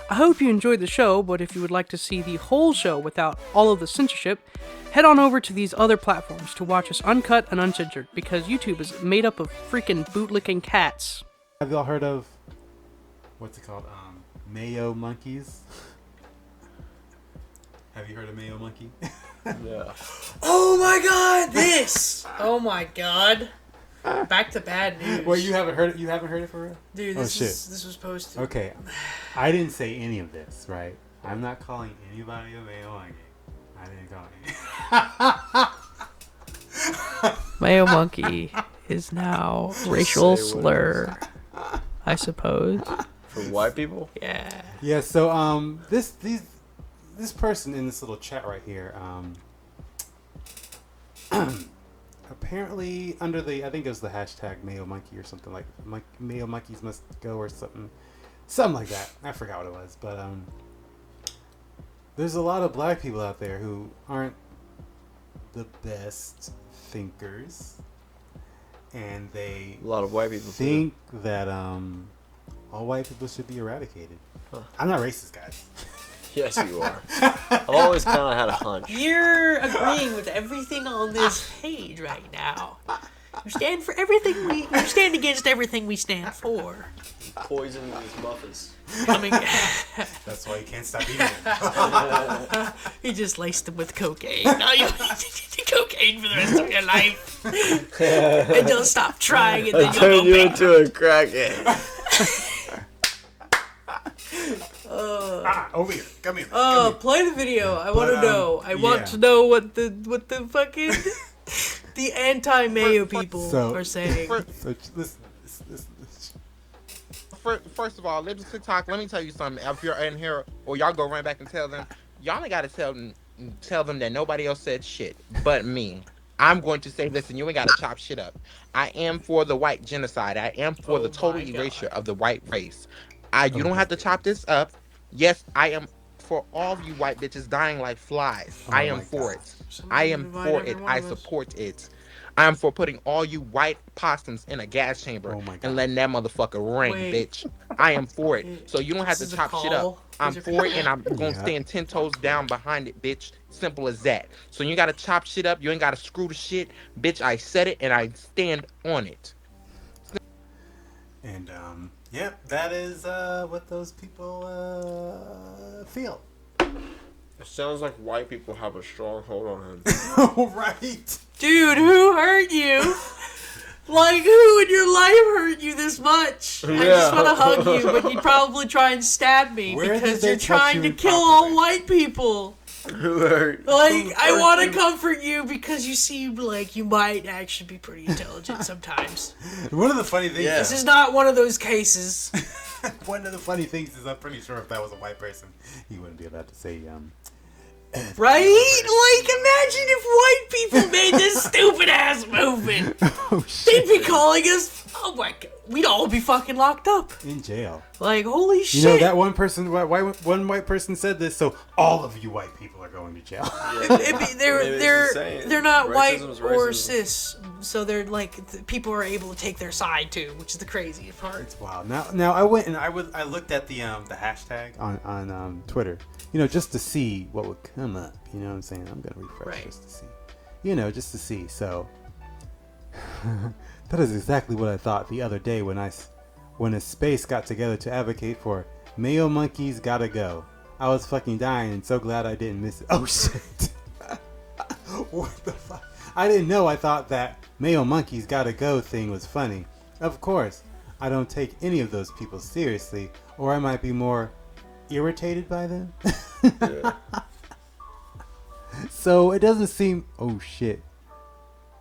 I hope you enjoyed the show, but if you would like to see the whole show without all of the censorship, head on over to these other platforms to watch us uncut and uncensored, because YouTube is made up of freaking bootlicking cats. Have y'all heard of, what's it called, Mayo monkeys? Have you heard of Mayo monkey? Yeah. Oh my god, this! Oh my god. Back to bad news. Well, you haven't heard it? You haven't heard it for real? Dude, this was posted. Okay, I didn't say any of this, right? I'm not calling anybody a Mayo monkey. I didn't call any. Mayo monkey is now racial slur, I suppose. For white people? Yeah. Yeah. So this person in this little chat right here apparently under the, I think it was the hashtag Mayo monkey or something like Mayo monkeys must go or something like that. I forgot what it was, but there's a lot of black people out there who aren't the best thinkers, and they A lot of white people think that all white people should be eradicated. Huh. I'm not racist, guys. Yes, you are. I've always kind of had a hunch. You're agreeing with everything on this page right now. You stand for everything you stand against everything we stand for. Poison these muffins. Coming. That's why you can't stop eating it. He just laced them with cocaine. Now you eat cocaine for the rest of your life. And don't stop trying, and then I you'll turned go you bad. into a crackhead. Over here. Come here. Play the video. I want to know. I want yeah. to know what the fucking the anti-Mayo people are saying. So listen. First of all, Libs TikTok, let me tell you something. If you're in here, or y'all go run back and tell them, y'all ain't got to tell them that nobody else said shit but me. I'm going to say, listen, you ain't got to chop shit up. I am for the white genocide. I am for the total erasure of the white race. You don't have to chop this up. Yes, I am for all of you white bitches dying like flies. I am for it. I am for it. I support it. I am for putting all you white possums in a gas chamber and letting that motherfucker ring, bitch. I am for it. So you don't have to chop shit up. I'm for it, and I'm going to stand 10 toes down behind it, bitch. Simple as that. So you got to chop shit up. You ain't got to screw the shit. Bitch, I said it, and I stand on it. And, yep, that is what those people feel. It sounds like white people have a strong hold on him. Right. Dude, who hurt you? Like, who in your life hurt you this much? I just want to hug you, but you'd probably try and stab me because you're trying to kill all white people. Who hurt? Like, I want to comfort you because you seem like you might actually be pretty intelligent sometimes. One of the funny things... This is not one of those cases. One of the funny things is I'm pretty sure if that was a white person, he wouldn't be allowed to say, right? Like, imagine if white people made this stupid ass movement. Oh, shit. They'd be calling us, oh my god, we'd all be fucking locked up. In jail. Like, holy shit. You know, that one white person said this, so all of you white people are going to jail. They're not white Racism is or racism. cis, so they're like, people are able to take their side too, which is the craziest part. It's wild. Now I went and I looked at the hashtag on Twitter, you know, just to see what would come up. You know what I'm saying? I'm gonna refresh just to see, you know, just to see. So that is exactly what I thought the other day when a space got together to advocate for Mayo monkeys gotta go. I was fucking dying and so glad I didn't miss it. Oh shit. What the fuck? I didn't know. I thought that Mayo monkeys gotta go thing was funny. Of course, I don't take any of those people seriously, or I might be more irritated by them. Yeah. So it doesn't seem. Oh shit.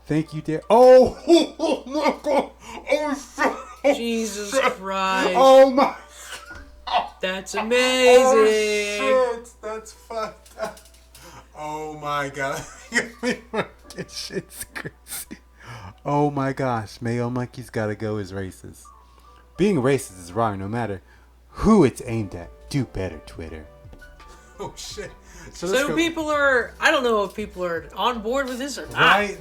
Thank you, dear. Oh, oh my god. Oh shit. Jesus Christ. Oh my. That's amazing. Oh shit. That's fucked up. Oh my god. This shit's crazy. Oh my gosh. Mayo monkeys gotta go is racist. Being racist is wrong no matter who it's aimed at. Do better, Twitter. Oh shit. So people are, I don't know if people are on board with this or not. Right?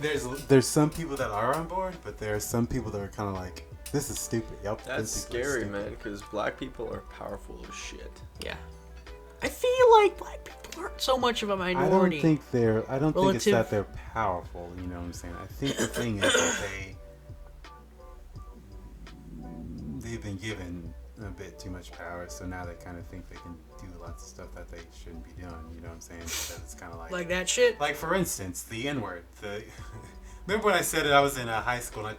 There's some people that are on board, but there are some people that are kind of like, This is stupid. Yep. That's this people are scary, stupid. man, because black people are powerful as shit. Yeah. I feel like black people aren't so much of a minority. I don't think it's relative- that they're powerful. You know what I'm saying? I think the thing is that they've been given a bit too much power, so now they kind of think they can do lots of stuff that they shouldn't be doing. You know what I'm saying? That it's kind of like that shit. Like for instance, the N-word. Remember when I said it? I was in high school and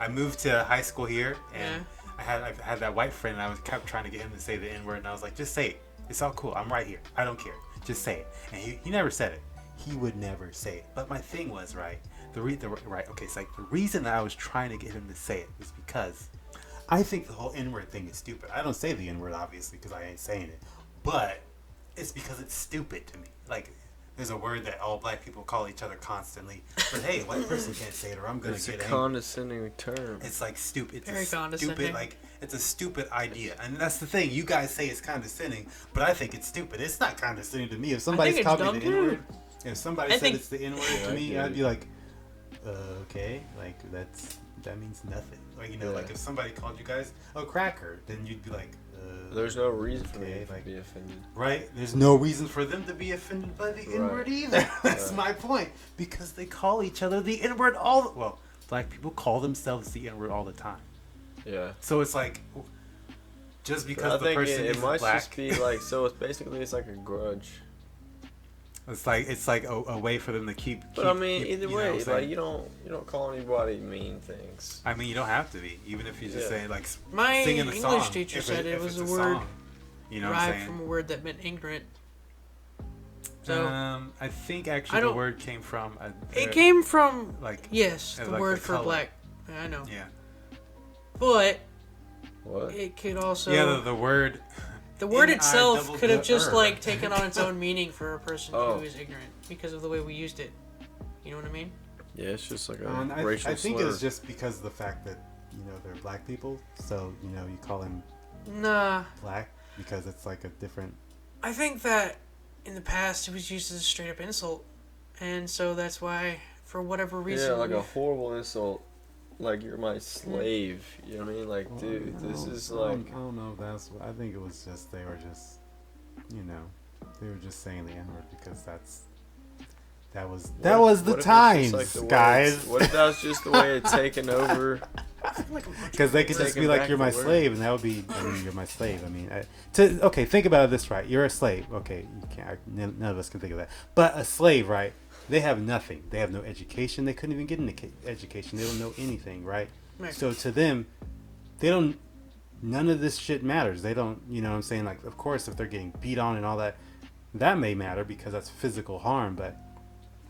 I moved to high school here, and I had that white friend, and I kept trying to get him to say the N-word, and I was like, just say it. It's all cool. I'm right here. I don't care. Just say it. And he never said it. He would never say it. But my thing was, right, the reason that I was trying to get him to say it was because I think the whole N-word thing is stupid. I don't say the N-word, obviously, because I ain't saying it. But it's because it's stupid to me. Like, there's a word that all black people call each other constantly. But hey, a white person can't say it, or I'm going to get angry. It's a condescending term. It's like stupid. It's Very condescending. Stupid, like, it's a stupid idea. And that's the thing. You guys say it's condescending, but I think it's stupid. It's not condescending to me. If somebody's called me the N-word, if somebody said it's the N-word to me, I'd be like, okay, like, that means nothing. Like, you know, like if somebody called you guys a cracker, then you'd be like, there's no reason for okay, me to be offended. Right? There's no reason for them to be offended by the N-word either. That's my point. Because they call each other the N-word black people call themselves the N-word all the time. Yeah. So it's like, just because the person is might black, just be like, so it's like a grudge. it's like a way for them to keep. But I mean, either you know way, what I'm saying? like you don't call anybody mean things. I mean, you don't have to be, even if you just say like My singing a song. English teacher said it was a word song, you know what I'm derived saying? from a word that meant ignorant. So I think actually the word came from. it came from like the like word the for color. black. I know. Yeah. But What? it could also The word. the word itself N-I-double-G-R. could have just like taken on its own meaning for a person Oh. who is ignorant because of the way we used it. You know what I mean? Yeah, it's just like a I racial think slur. it's just because of the fact that they're black people, so you call them Nah. black because it's like a different. I think that in the past it was used as a straight up insult, and so that's why, for whatever reason, Yeah, like a horrible insult. Like, you're my slave. You know what I mean? Like, dude, this is like. I don't know if that's. I think it was just they were just saying the N-word because that was the What if it's just times, like the way guys. What if that was just the way it's taken over? Because they could just Taking be like, back "You're my the word. slave," and that would be, "You're my slave." I mean, okay, think about it this right: you're a slave. Okay, you can't. None of us can think of that. But a slave, right? They have nothing. They have no education. They couldn't even get an education. They don't know anything, right? Right. So to them, they don't. None of this shit matters. They don't. You know what I'm saying? Like, of course, if they're getting beat on and all that, that may matter because that's physical harm. But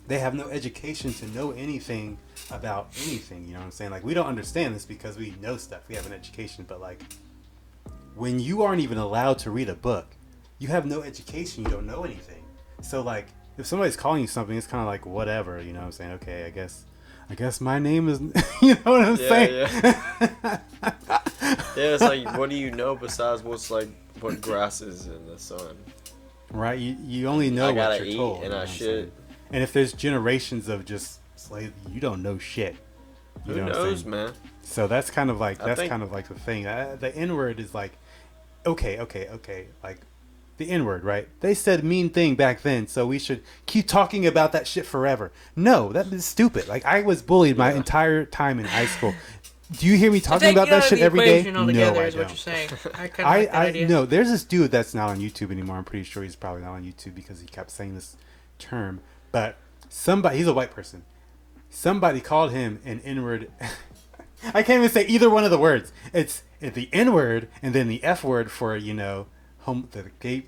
they have no education to know anything about anything. You know what I'm saying? Like, we don't understand this because we know stuff. We have an education, but like, when you aren't even allowed to read a book, you have no education. You don't know anything. So like, if somebody's calling you something, it's kind of like whatever. You know what I'm saying? Okay, I guess my name is. You know what I'm saying? Yeah. Yeah, it's like, what do you know besides what grass is in the sun? Right? You only know I what gotta you're eat told. and you know I what I'm should. saying? And if there's generations of just slave, you don't know shit. You Who know what I'm knows, saying? man? So that's kind of like I think- the thing. The N-word is like, okay, like the N-word, right? They said mean thing back then, so we should keep talking about that shit forever. No, that is stupid. Like, I was bullied my entire time in high school. Do you hear me talking about that shit every day? No, Altogether I is what don't. you're saying. I kind of like that idea. No, there's this dude that's not on YouTube anymore. I'm pretty sure he's probably not on YouTube because he kept saying this term. But he's a white person. Somebody called him an N-word. I can't even say either one of the words. It's the N-word and then the F word for, the gay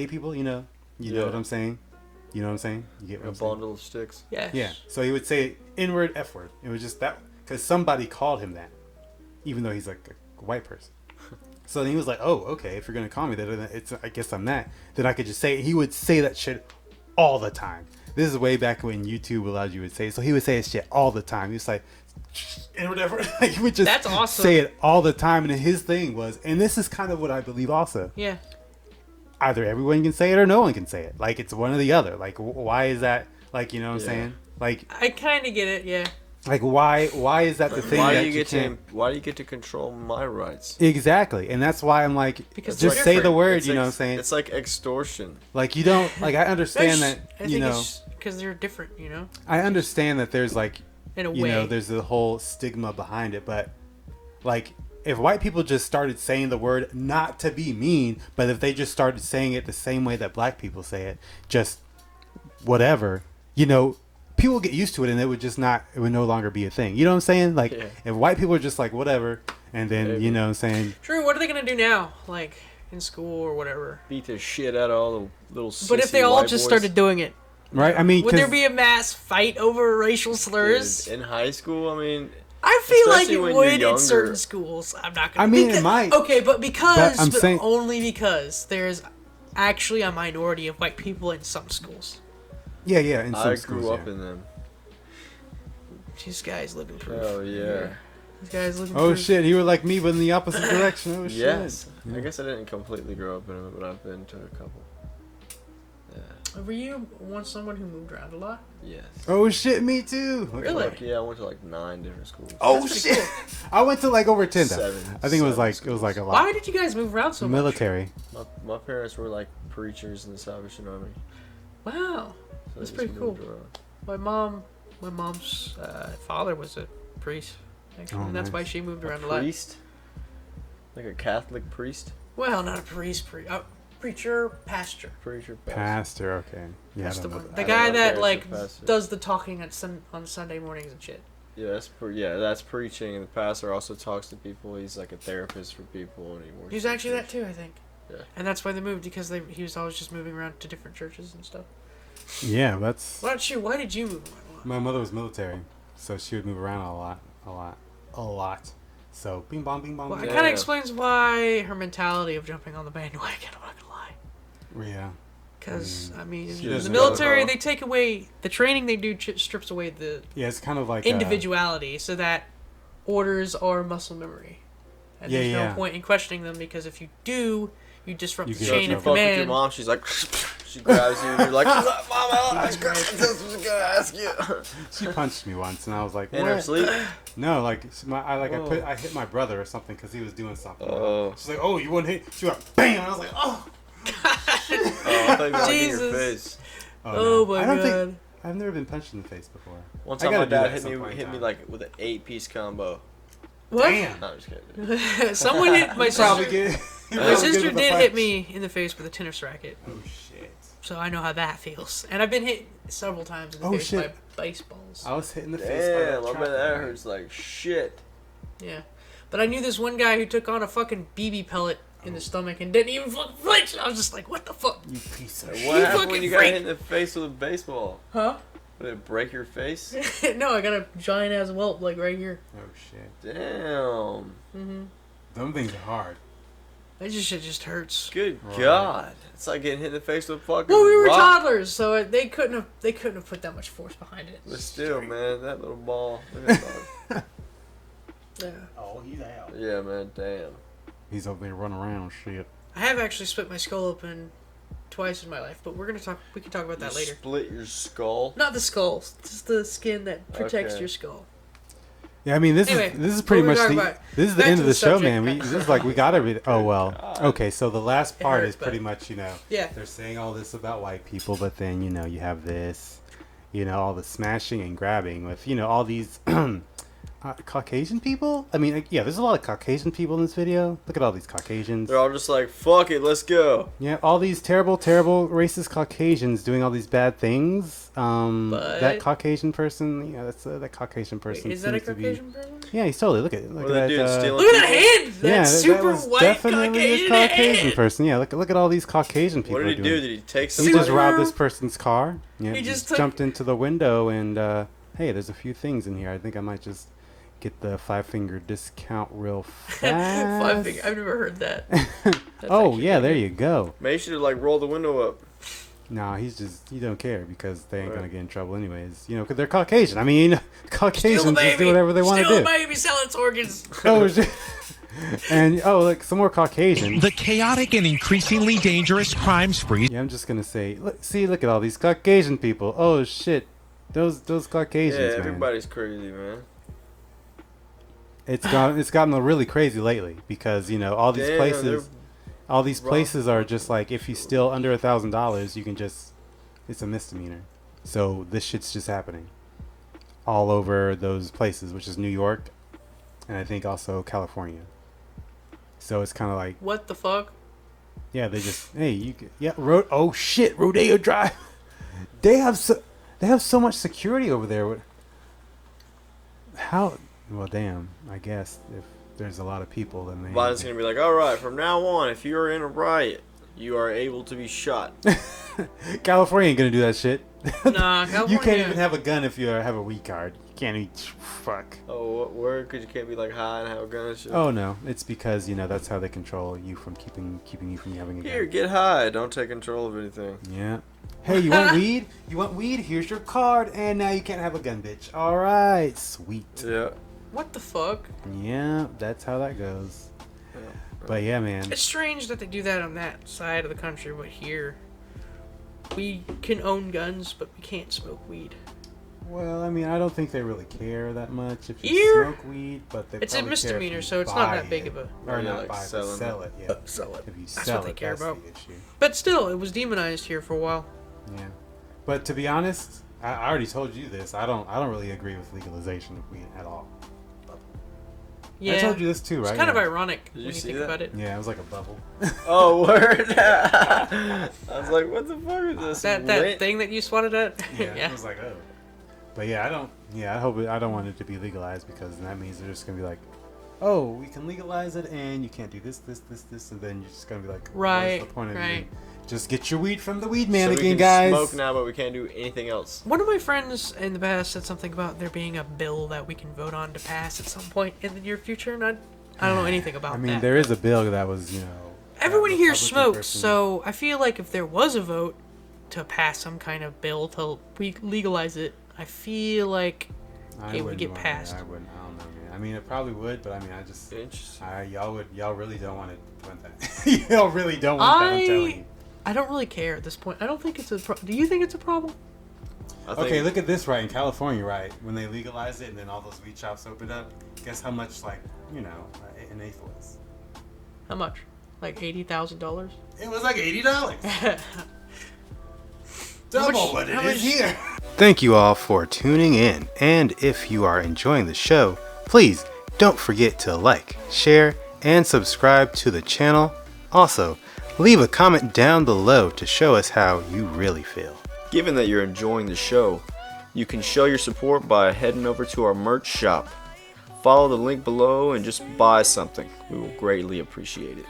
people, you know what I'm saying? You know what I'm saying? You get what A I'm saying? bundle of sticks. Yes. Yeah. So he would say N-word, F word. It was just that because somebody called him that, even though he's like a white person. So then he was like, "Oh, okay. If you're gonna call me that, I guess I'm that. Then I could just say it." He would say that shit all the time. This is way back when YouTube allowed you to say it. So he would say his shit all the time. He was like, and whatever. He would just That's awesome. say it all the time. And his thing was, and this is kind of what I believe also. Yeah. Either everyone can say it or no one can say it. Like, it's one or the other. Like, why is that? Like, you know what I'm saying? Like, I kind of get it. Yeah. Like, why is that the thing Why that do you get can't? why do you get to control my rights? Exactly, and that's why I'm like, Because just they're say the different. word. It's You know what I'm ex- saying? It's like extortion. Like, you don't like. I understand that. I You think know, it's because they're different, you know, I understand that there's like, in a you way. know, there's the whole stigma behind it, but like, if white people just started saying the word, not to be mean, but if they just started saying it the same way that black people say it, just whatever, you know, people get used to it, and it would just not, it would no longer be a thing. You know what I'm saying? Like, Yeah. if white people are just like whatever, and then Maybe. you know what I'm saying, True. What are they gonna do now? Like in school or whatever. Beat the shit out of all the little. But if sissy they all white just boys. started doing it, right? I mean, would there 'cause- be a mass fight over racial slurs? Dude, in high school, I mean, I feel like especially it when would you're in younger. certain schools. I'm not gonna. I mean, it might. Okay, but because, But I'm saying- only because there's actually a minority of white people in some schools. yeah, in some I schools, grew up yeah. in them. These guys living proof. Oh yeah. These guys living Oh proof. shit, you were like me, but in the opposite direction. Oh Yes. shit. I guess I didn't completely grow up in them, but I've been to a couple. Yeah. Were you once someone who moved around a lot? Yes. Oh shit, me too. Really? Like, yeah, I went to like 9 different schools. Oh That's pretty shit. I went to like over 10 though. 7. I think it was 7 like a lot. Why did you guys move around so much? Military. My parents were like preachers in the Salvation Army. Wow, So That's they just pretty cool. moved around. my mom's father was a priest, actually, Oh, and that's nice. why she moved around a lot. Priest? Like a Catholic priest? Well, not a priest, preacher, pastor. Preacher? Pastor, okay. Yeah, That's I the don't know one. that. The I guy don't know that if like there's a pastor. does the talking on Sunday mornings and shit. Yeah, that's preaching, and the pastor also talks to people. He's like a therapist for people, and he works. He's in actually that church. too, I think. Yeah. And that's why they moved, because he was always just moving around to different churches and stuff. Yeah, that's. Why did you move around a lot? My mother was military, so she would move around a lot. So, bing bong, bing bong. Well, it bing kind Yeah. of explains why her mentality of jumping on the bandwagon. I'm not gonna lie. bong. Yeah. Because I mean, She in the doesn't military, know. they take away the training they do strips away the Yeah, it's kind of like. individuality, so that orders are muscle memory, and Yeah, there's yeah. no point in questioning them, because if you do, you disrupt You the get So if chain you of fuck with your command. mom, she's like, she grabs you, and you're like, Mom, I was gonna ask you. She punched me once, and I was like, In her "What?" sleep? No, like Oh. I hit my brother or something because he was doing something. Oh. She's like, "Oh, you want to hit?" She went, "Bam!" I was like, "Oh." Oh, I thought you were like in your Jesus. face. Oh no. my I don't god! think I've never been punched in the face before. One I time gotta my do dad that at hit some me point in hit me time. like with an 8-piece combo. What? Damn. No, I'm just kidding. Someone hit my Probably sister. good. My Probably good sister with a did punch. hit me in the face with a tennis racket, Oh shit! so I know how that feels. And I've been hit several times in the Oh, face shit. by baseballs. I was hit in the face. by Damn, I bet traffic that light. hurts like shit. Yeah, but I knew this one guy who took on a fucking BB pellet in the stomach and didn't even fucking flinch. I was just like, what the fuck? You piece of What shit. happened fucking when you got freak. hit in the face with a baseball? Huh? Did it break your face? No, I got a giant ass welt like right here. Oh shit! Damn. Them things are hard. That shit just hurts. Good Right. God. It's like getting hit in the face with a fucking Well, we were rock. toddlers, so they couldn't have put that much force behind it. But still, man, that little ball. Look at that. Yeah. Oh, he's out. Yeah, man, damn. He's over there running around. Shit. I have actually split my skull open twice in my life, but we can talk about that You later. split your skull. Not the skull, just the skin that protects Okay. your skull. Yeah, I mean, this Anyway, is pretty what were we much talking the about? this is the Back end to of the the show, subject. man. This is like we got everything. Oh well. God. Okay, so the last part hurts, is pretty but- much Yeah. they're saying all this about white people, but then you have this, all the smashing and grabbing with all these Caucasian people. I mean, yeah, there's a lot of Caucasian people in this video. Look at all these Caucasians. They're all just like, fuck it, let's go. Yeah, all these terrible, terrible racist Caucasians doing all these bad things. But- That Caucasian person, that's that Caucasian person. Wait, is that a seems to be- Caucasian person? Yeah, he's totally. Look at What are they doing, that. stealing Look at that people? hand! That Yeah, super was white definitely Caucasian a Caucasian hand! person. Yeah, look at all these Caucasian people. What did he doing. do? Did he take He some? just Super- robbed this person's car. Yeah, He he just just took- jumped into the window and hey, there's a few things in here. I think I might just get the 5-finger discount real fast. Five finger. I've never heard that. That's Oh actually yeah, pretty there good. you go. Maybe you should have like rolled the window up. No, he don't care because they ain't Right. gonna get in trouble anyways. Because they're Caucasian. I mean, Caucasians Steal the just do baby. whatever they want to Steal do. the baby, sell its organs. Oh, shit. And look, some more Caucasian. The chaotic and increasingly dangerous crime spree Yeah, I'm just gonna say, look at all these Caucasian people. Oh shit, Those Caucasians, Yeah, man. everybody's crazy, man. It's gotten really crazy lately because all these Damn, places, rough. are just like if you steal under $1,000, you can just it's a misdemeanor. So this shit's just happening all over those places, which is New York, and I think also California. So it's kind of like What the fuck? yeah, they just oh shit, Rodeo Drive. They have so much security over there. How? Well, damn. I guess if there's a lot of people, then Biden's gonna be like, all right, from now on, if you are in a riot, you are able to be shot. California ain't gonna do that shit. Nah, California. You can't even have a gun if you have a weed card. You can't even. Fuck. Oh, what word? Because you can't be like high and have a gun and shit. Oh no, it's because that's how they control you from keeping you from having a gun. Here, get high. Don't take control of anything. Yeah. Hey, you want weed? You want weed? Here's your card, and now you can't have a gun, bitch. All right, sweet. Yeah. What the fuck? Yeah, that's how that goes. But yeah, man. It's strange that they do that on that side of the country, but here we can own guns, but we can't smoke weed. Well, I mean, I don't think they really care that much if you Here, smoke weed, but they it's a probably misdemeanor, care if you so it's not buy that big it. of a. Or Yeah, not like buy it, selling but sell it. Yeah, Sell it. if you That's sell what they it, care that's about. the issue. But still, it was demonized here for a while. Yeah, but to be honest, I already told you this. I don't really agree with legalization of weed at all. Yeah, I told you this too, right? it's kind of Yeah. ironic Did you when you see think that? about it. Yeah, it was like a bubble. Oh, word. I was like, what the fuck is this? That Lit? thing that you swatted at. Yeah, it was like, oh. But yeah, I don't. Yeah, I don't want it to be legalized because that means they're just gonna be like, oh, we can legalize it and you can't do this, and then you're just gonna be like, Right, what's the point of right. you? Just get your weed from the weed man So we again, can guys. smoke now, but we can't do anything else. One of my friends in the past said something about there being a bill that we can vote on to pass at some point in the near future, and I don't know anything about I mean, that. there is a bill that was, Everyone that here Republican smokes, person- so I feel like if there was a vote to pass some kind of bill to legalize it, I feel like it would wouldn't get want passed. I wouldn't. I don't know, man. I mean, it probably would, but I mean, I just, Interesting. y'all really don't want that. Y'all really don't want that. I'm telling you. I don't really care at this point. I don't think it's a do you think it's a problem? I think Okay, look at this, right? In California, right? When they legalized it and then all those weed shops opened up, guess how much, like, an eighth was? How much? Like $80,000? It was like $80. How Double much- what it how is much- here. Thank you all for tuning in. And if you are enjoying the show, please don't forget to like, share, and subscribe to the channel. Also, leave a comment down below to show us how you really feel. Given that you're enjoying the show, you can show your support by heading over to our merch shop. Follow the link below and just buy something. We will greatly appreciate it.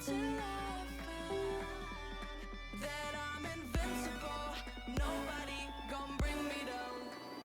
Until